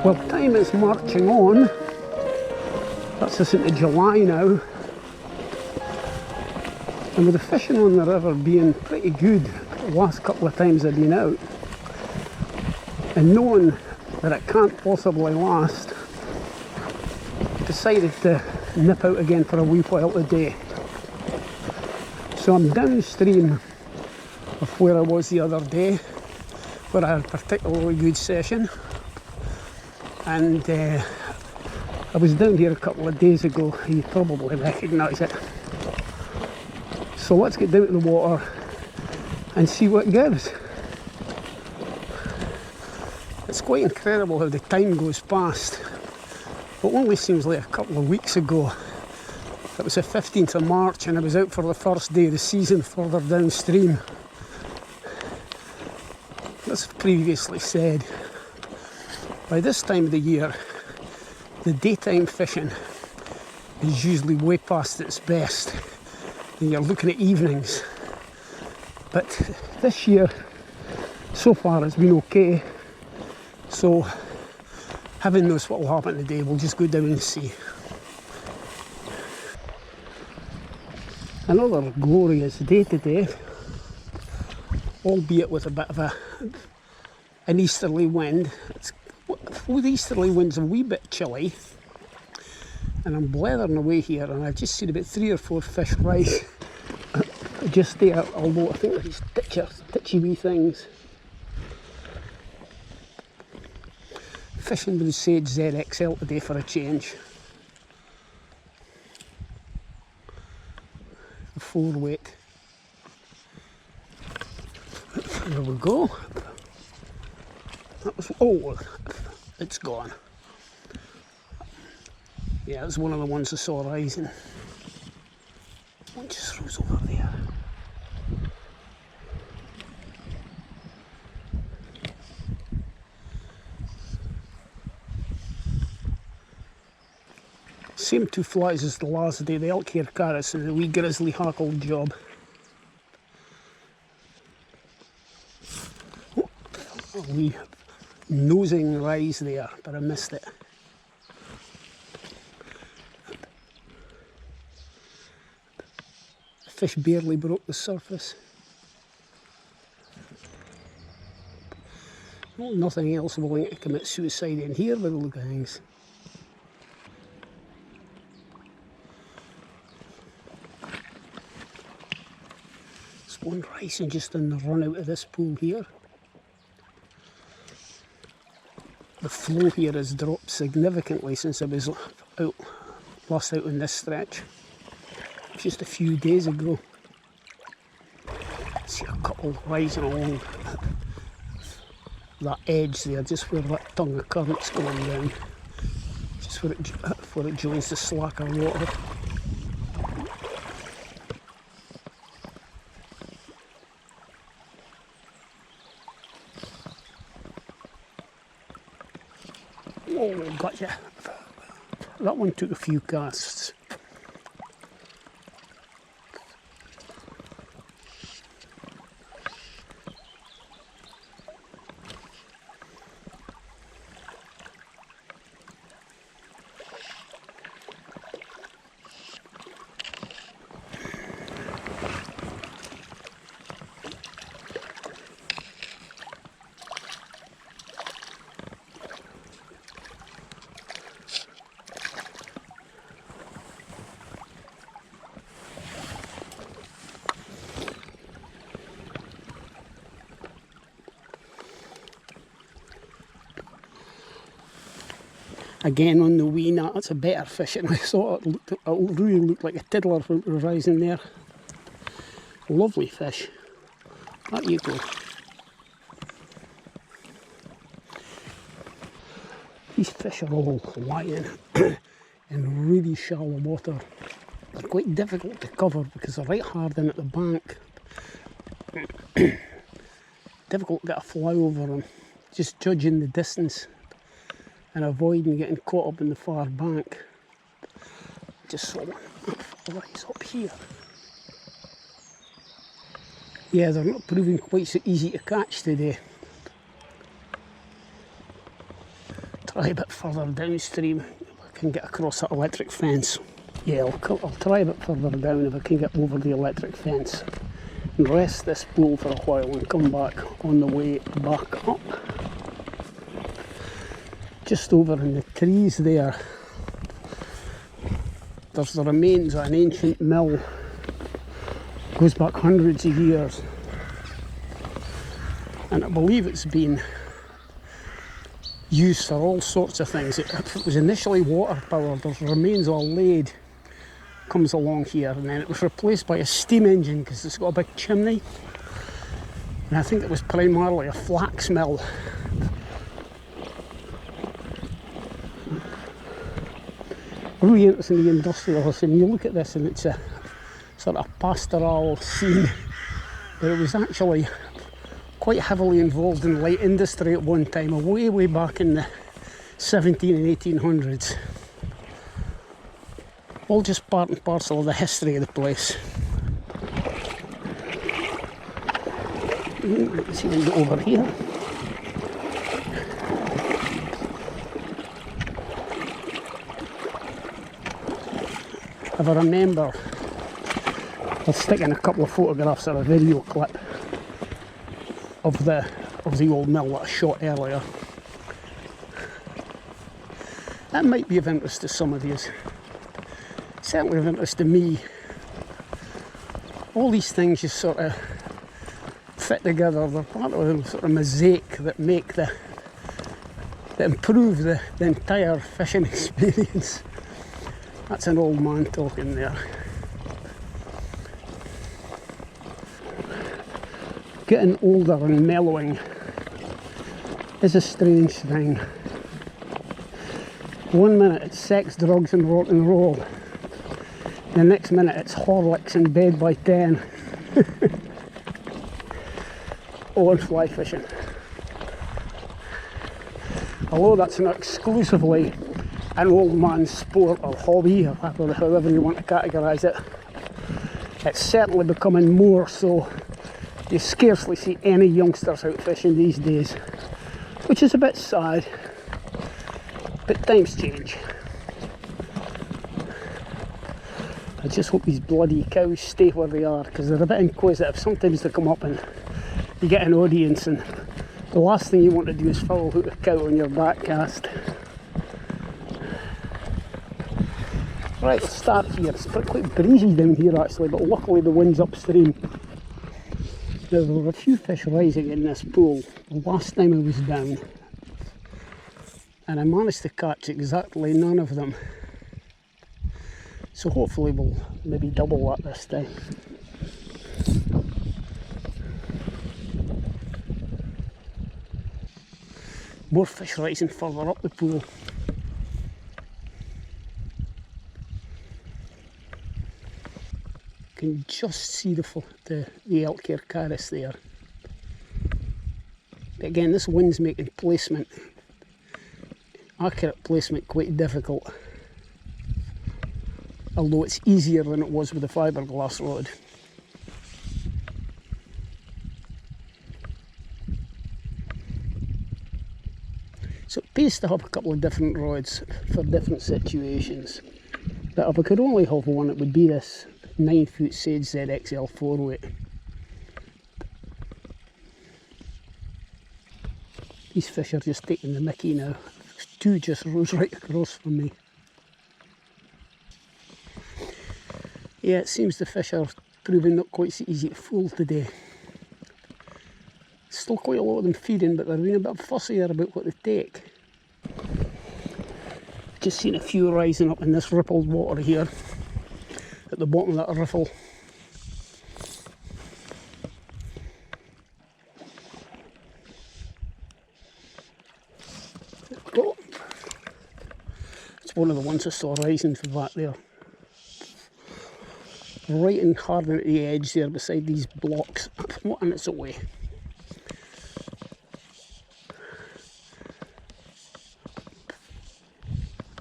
Well, time is marching on. That's us into July now. And with the fishing on the river being pretty good the last couple of times I've been out, and knowing that it can't possibly last, decided to nip out again for a wee while today. So I'm downstream of where I was the other day, where I had a particularly good session, and I was down here a couple of days ago. You probably recognise it. So let's get down to the water and see what it gives. It's quite incredible how the time goes past. It only seems like a couple of weeks ago. It was the 15th of March and I was out for the first day of the season further downstream. As previously said, by this time of the year, the daytime fishing is usually way past its best, and you're looking at evenings. But this year, so far, it's been okay. So, heaven knows what will happen today. We'll just go down and see. Another glorious day today, albeit with a bit of an easterly wind. With easterly winds, a wee bit chilly, and I'm blethering away here, and I've just seen about 3 or 4 fish rise just there, although I think they're these ditchy wee things. Fishing with the Sage ZXL today for a change. The 4 weight. There we go. That was, oh, it's gone. Yeah, it's one of the ones I saw rising. One just rose over there. Same 2 flies as the last day, the elk hair carrots and the wee grizzly hackle job. Oh, a wee nosing rise there, but I missed it. The fish barely broke the surface. Well, nothing else willing to commit suicide in here by the look of things. There's one rising just in the run out of this pool here. The flow here has dropped significantly since I was last out on this stretch, just a few days ago. I see a couple rising along that edge there, just where that tongue of current's going down, just where it joins the slacker water. Oh, gotcha. That one took a few casts. Again on the wee nut, that's a better fish and I thought it really looked like a tiddler rising there. Lovely fish. There you go. These fish are all lying in really shallow water. They're quite difficult to cover because they're right hard in at the bank. Difficult to get a fly over them. Just judging the distance and avoiding getting caught up in the far bank. Just saw one rise up here. Yeah, they're not proving quite so easy to catch today. try a bit further downstream if I can get across that electric fence. Yeah, I'll try a bit further down if I can get over the electric fence and rest this pool for a while and come back on the way back up. Just over in the trees there's the remains of an ancient mill. Goes back hundreds of years, and I believe it's been used for all sorts of things. It was initially water powered. There's remains of a lathe comes along here, and then it was replaced by a steam engine because it's got a big chimney, and I think it was primarily a flax mill. Really interesting, the industrialists, and you look at this and it's a sort of pastoral scene, but it was actually quite heavily involved in light industry at one time, way back in the 17 and 1800s. All just part and parcel of the history of the place. Let's see if we can get over here. If I remember, I'll stick in a couple of photographs or a video clip of the old mill that I shot earlier. That might be of interest to some of you. Certainly of interest to me. All these things just sort of fit together. They're part of a sort of mosaic that improve the entire fishing experience. That's an old man talking there. Getting older and mellowing is a strange thing. 1 minute it's sex, drugs and rock and roll. The next minute it's Horlicks in bed by 10. Oh, and fly fishing. Although that's not exclusively an old man's sport or hobby, or however you want to categorise it, it's certainly becoming more so. You scarcely see any youngsters out fishing these days, which is a bit sad, but times change. I just hope these bloody cows stay where they are, because they're a bit inquisitive. Sometimes they come up and you get an audience, and the last thing you want to do is foul hook a cow on your back cast. Right, let's start here. It's quite breezy down here actually, but luckily the wind's upstream. Now, there were a few fish rising in this pool the last time I was down, and I managed to catch exactly none of them. So hopefully we'll maybe double that this time. More fish rising further up the pool. You can just see the elk ear caddis there. But again, this wind's making placement, accurate placement, quite difficult. Although it's easier than it was with the fiberglass rod. So it pays to have a couple of different rods for different situations. But if I could only have one, it would be this 9-foot Sage ZXL 4-weight. These fish are just taking the mickey now. Two just rose right across from me. Yeah, it seems the fish are proving not quite so easy to fool today. Still quite a lot of them feeding, but they're being a bit fussier about what they take. Just seen a few rising up in this rippled water here, at the bottom of that riffle. Oh, it's one of the ones I saw rising from back there. Right and hard at the edge there beside these blocks. What on its way?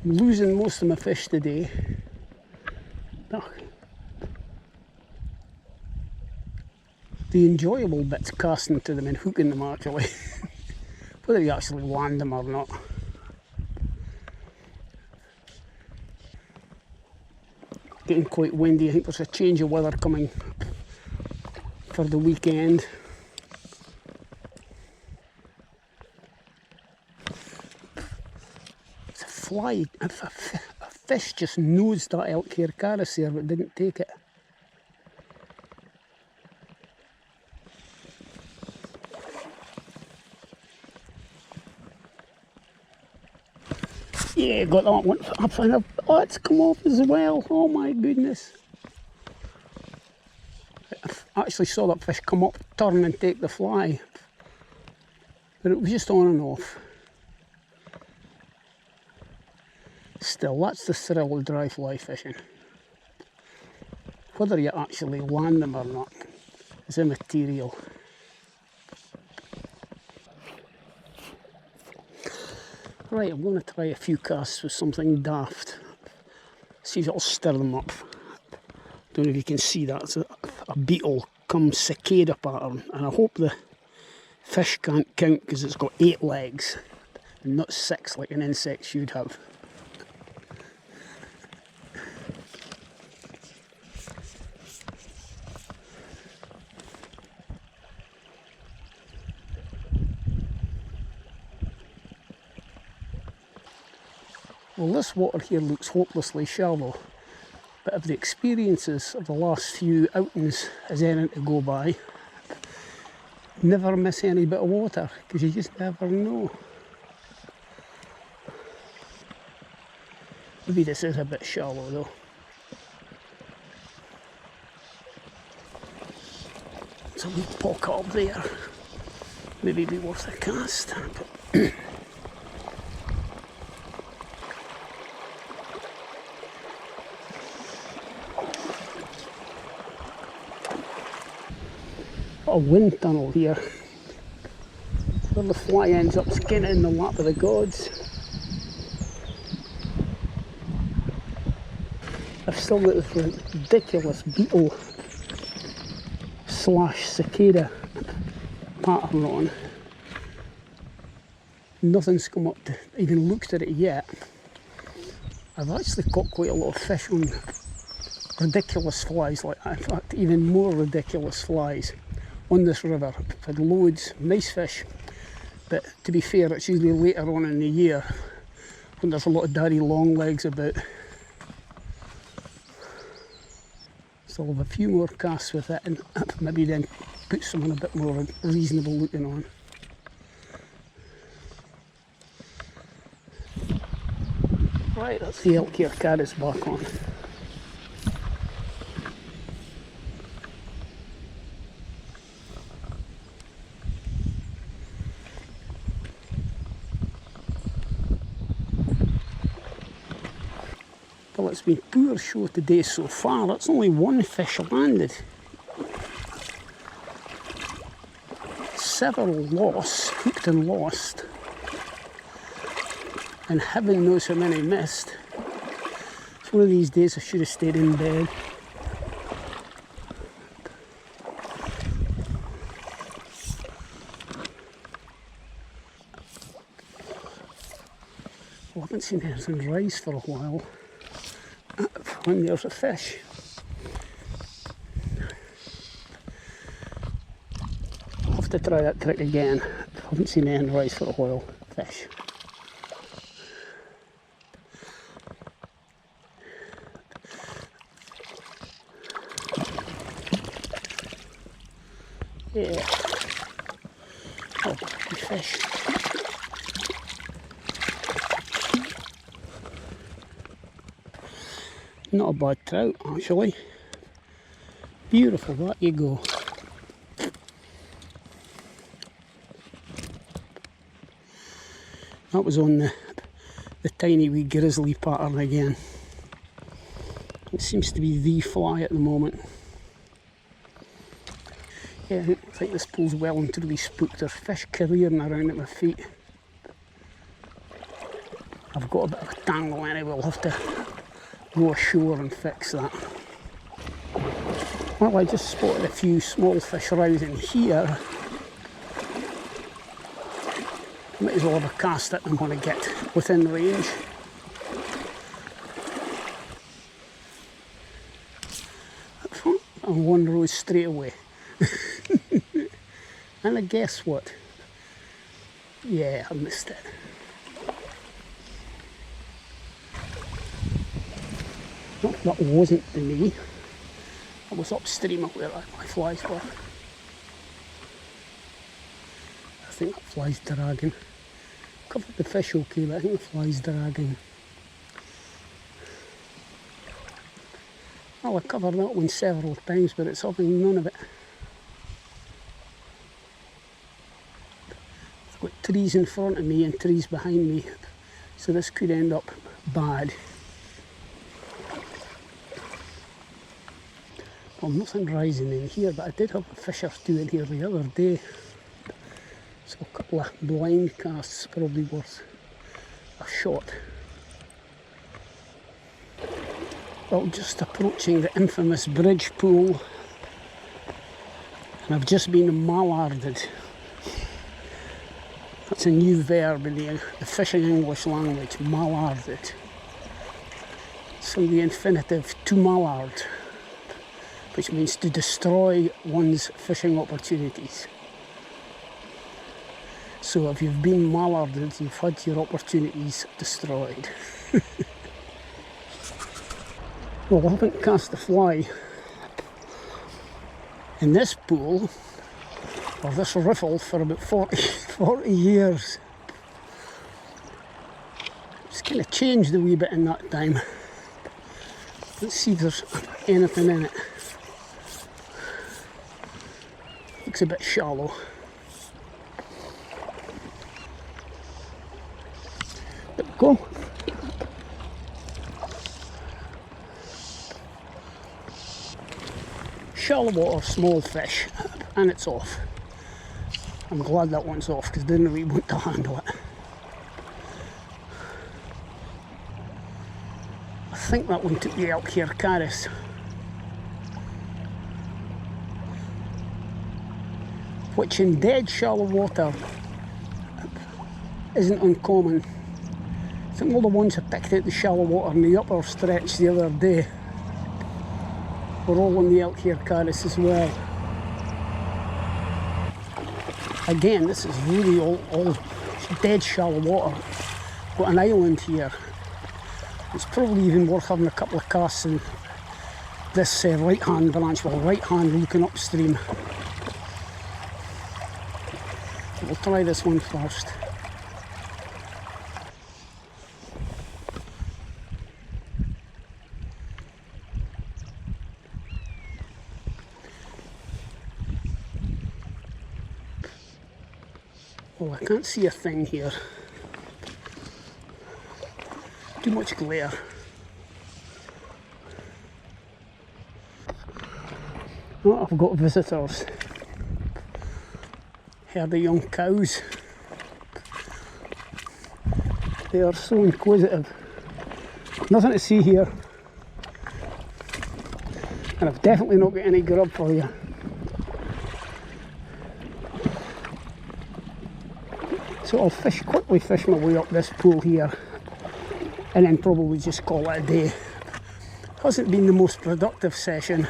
I'm losing most of my fish today. Oh. The enjoyable bit's casting to them and hooking them actually. Whether you actually land them or not. getting quite windy. I think there's a change of weather coming for the weekend. It's a fly, a fish just nosed that elk hair caddis there but didn't take it. Yeah, got that one up and up. Oh, it's come off as well. Oh my goodness. I actually saw that fish come up, turn and take the fly. But it was just on and off. Still, that's the thrill of dry fly fishing. Whether you actually land them or not is immaterial. Right, I'm going to try a few casts with something daft. See if it'll stir them up. Don't know if you can see that. It's a beetle come cicada pattern, and I hope the fish can't count because it's got 8 legs and not 6 like an insect should have. Well, this water here looks hopelessly shallow, but if the experiences of the last few outings is anything to go by, never miss any bit of water, because you just never know. Maybe this is a bit shallow though. It's a wee pocket up there. Maybe be worth a cast. A wind tunnel here where the fly ends up skinning in the lap of the gods. I've still got this ridiculous beetle slash cicada pattern on. Nothing's come up to even looked at it yet. I've actually caught quite a lot of fish on ridiculous flies like that. In fact, even more ridiculous flies on this river. I've had loads, nice fish, but to be fair, it's usually later on in the year when there's a lot of daddy long legs about. So I'll have a few more casts with it and maybe then put something a bit more reasonable looking on. Right, that's the elk hair caddis back on. Well, it's been poor show today so far. That's only one fish landed. Several lost, hooked and lost. And heaven knows how many missed. It's one of these days I should have stayed in bed. Well, I haven't seen anything rise for a while. When there's a fish. I'll have to try that trick again. I haven't seen anything rise for a while. Fish. Yeah. Oh, fish. Not a bad trout, actually. Beautiful, that you go. That was on the tiny wee grizzly pattern again. It seems to be the fly at the moment. Yeah, I think this pool's well and truly spooked. There's fish careering around at my feet. I've got a bit of a tangle anyway, we'll have to go ashore and fix that. Well, I just spotted a few small fish rising here. Might as well have a cast at them when I get within range. on one road straight away. And I guess what? Yeah, I missed it. No, that wasn't the me. I was upstream of where my flies were. I think that fly's dragging. Covered the fish okay, but I think the fly's dragging. Well, I covered that one several times, but it's having none of it. I've got trees in front of me and trees behind me, so this could end up bad. Well, nothing rising in here, but I did have a fish or two in here the other day. So a couple of blind casts probably worth a shot. Well, just approaching the infamous bridge pool, and I've just been mallarded. That's a new verb in the fishing English language, mallarded. So the infinitive to mallard, which means to destroy one's fishing opportunities. So if you've been mallarded, you've had your opportunities destroyed. Well, I haven't cast a fly in this pool, or this riffle, for about 40 years. It's kind of changed a wee bit in that time. Let's see if there's anything in it. Looks a bit shallow. There we go. Shallow water, small fish, and it's off. I'm glad that one's off because I didn't really want to handle it. I think that one took the elk hair caddis. Which in dead shallow water isn't uncommon. I think all the ones I picked out the shallow water in the upper stretch the other day were all on the elk hair caddis as well. Again, this is really all dead shallow water. Got an island here. It's probably even worth having a couple of casts in this right hand branch, well, right hand looking upstream. We'll try this one first. Well, I can't see a thing here. Too much glare. Oh, I've got visitors. Heard the young cows. They are so inquisitive. Nothing to see here. And I've definitely not got any grub for you. So I'll quickly fish my way up this pool here and then probably just call it a day. Hasn't been the most productive session.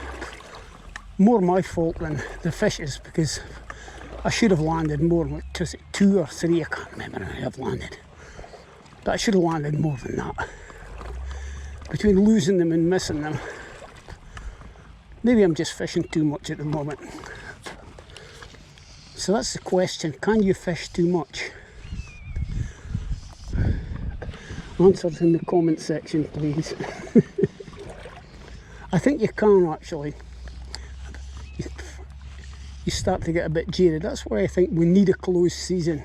More my fault than the fishes because I should have landed more, like 2 or 3, I can't remember how many I've landed. But I should have landed more than that. Between losing them and missing them. Maybe I'm just fishing too much at the moment. So that's the question, can you fish too much? Answers in the comment section, please. I think you can actually. You start to get a bit jaded. That's why I think we need a closed season.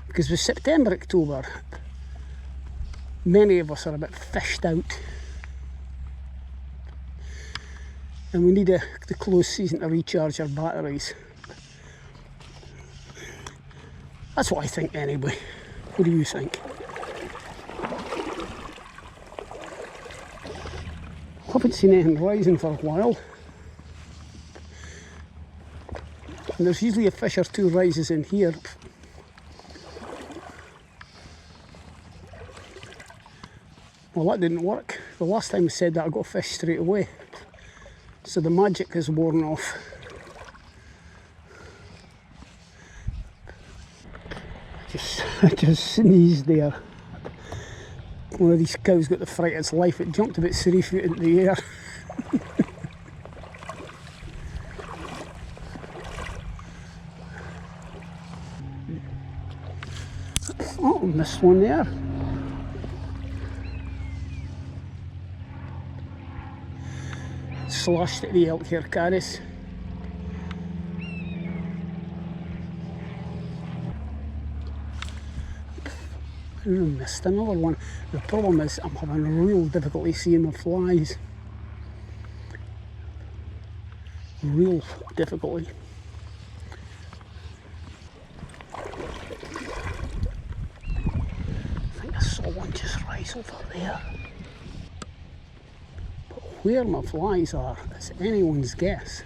Because with September, October, many of us are a bit fished out. And we need the closed season to recharge our batteries. That's what I think anyway. What do you think? Haven't seen anything rising for a while. And there's usually a fish or two rises in here. Well, that didn't work. The last time I said that, I got a fish straight away. So the magic is worn off. I just sneezed there. One of these cows got the fright of its life. It jumped about 3 feet into the air. Oh, missed one there. Slashed at the elk here, Caris. I missed another one. The problem is I'm having real difficulty seeing the flies. Real difficulty. I think I saw one just rise over there. But where my flies are is anyone's guess.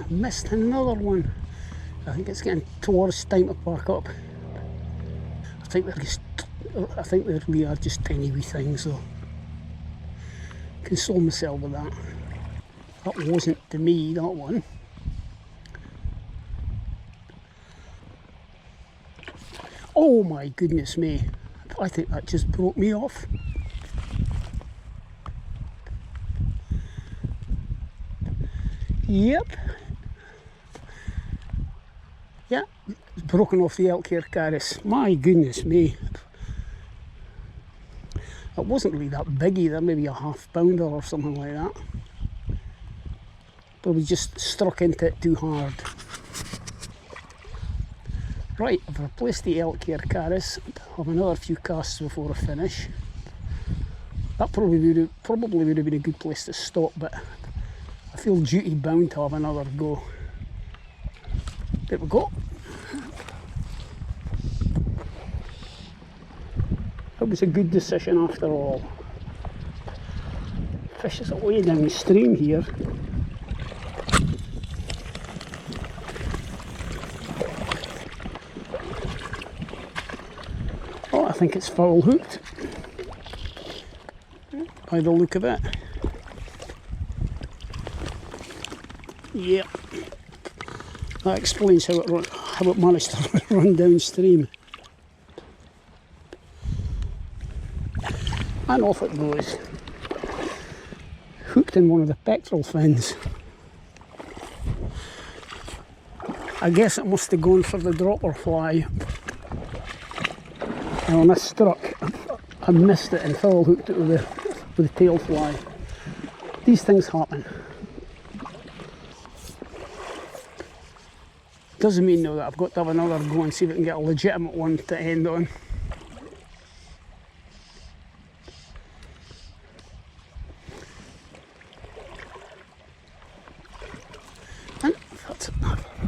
Missed another one. I think it's getting towards time to park up. I think they really are just tiny wee things though. Console myself with that. That wasn't to me, that one. Oh my goodness me. I think that just broke me off. Yep. Yeah, it's broken off the elk here, Caris. My goodness me. It wasn't really that big either, maybe a half pounder or something like that. But we just struck into it too hard. Right, I've replaced the elk here, Caris. I'll have another few casts before I finish. That probably would have been a good place to stop, but I feel duty bound to have another go. There we go. It was a good decision after all. Fish is way downstream here. Oh, I think it's foul hooked by the look of it. Yep. That explains how it managed to run downstream. And off it goes. Hooked in one of the pectoral fins. I guess it must have gone for the dropper fly. And when I struck, I missed it and foul hooked it with the tail fly. These things happen. Doesn't mean though that I've got to have another go and see if I can get a legitimate one to end on.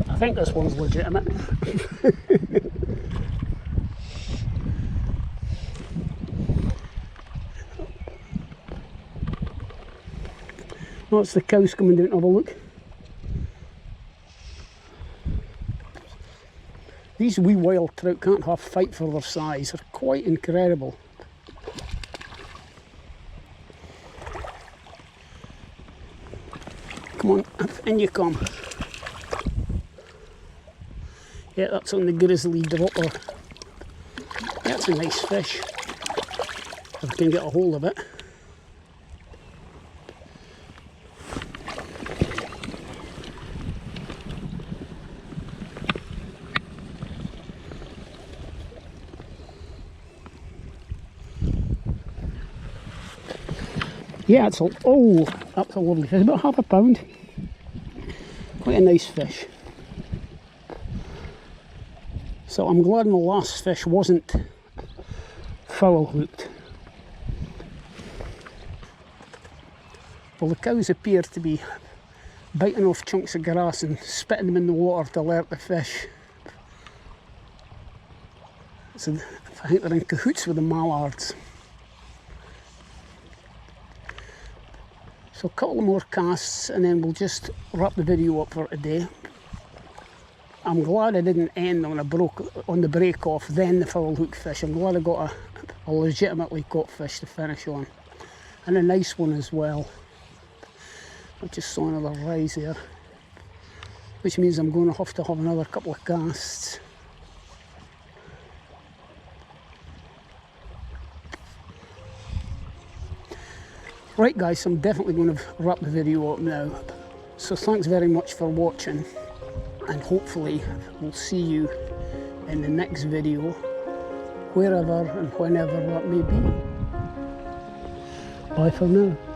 I think this one's legitimate. Oh, it's the cows coming down to have a look. These wee wild trout can't half fight for their size. They're quite incredible. Come on, in you come. Yeah, that's on the grizzly dropper. That's a nice fish. If I can get a hold of it. Yeah, that's a lovely fish, about half a pound. Quite a nice fish. So I'm glad my last fish wasn't foul hooked. Well, the cows appear to be biting off chunks of grass and spitting them in the water to alert the fish. So I think they're in cahoots with the mallards. So a couple more casts and then we'll just wrap the video up for today. I'm glad I didn't end on the break off, then the full hook fish. I'm glad I got a legitimately caught fish to finish on, and a nice one as well. I just saw another rise there, which means I'm going to have another couple of casts. Right guys, so I'm definitely going to wrap the video up now. So thanks very much for watching, and hopefully we'll see you in the next video, wherever and whenever that may be. Bye for now.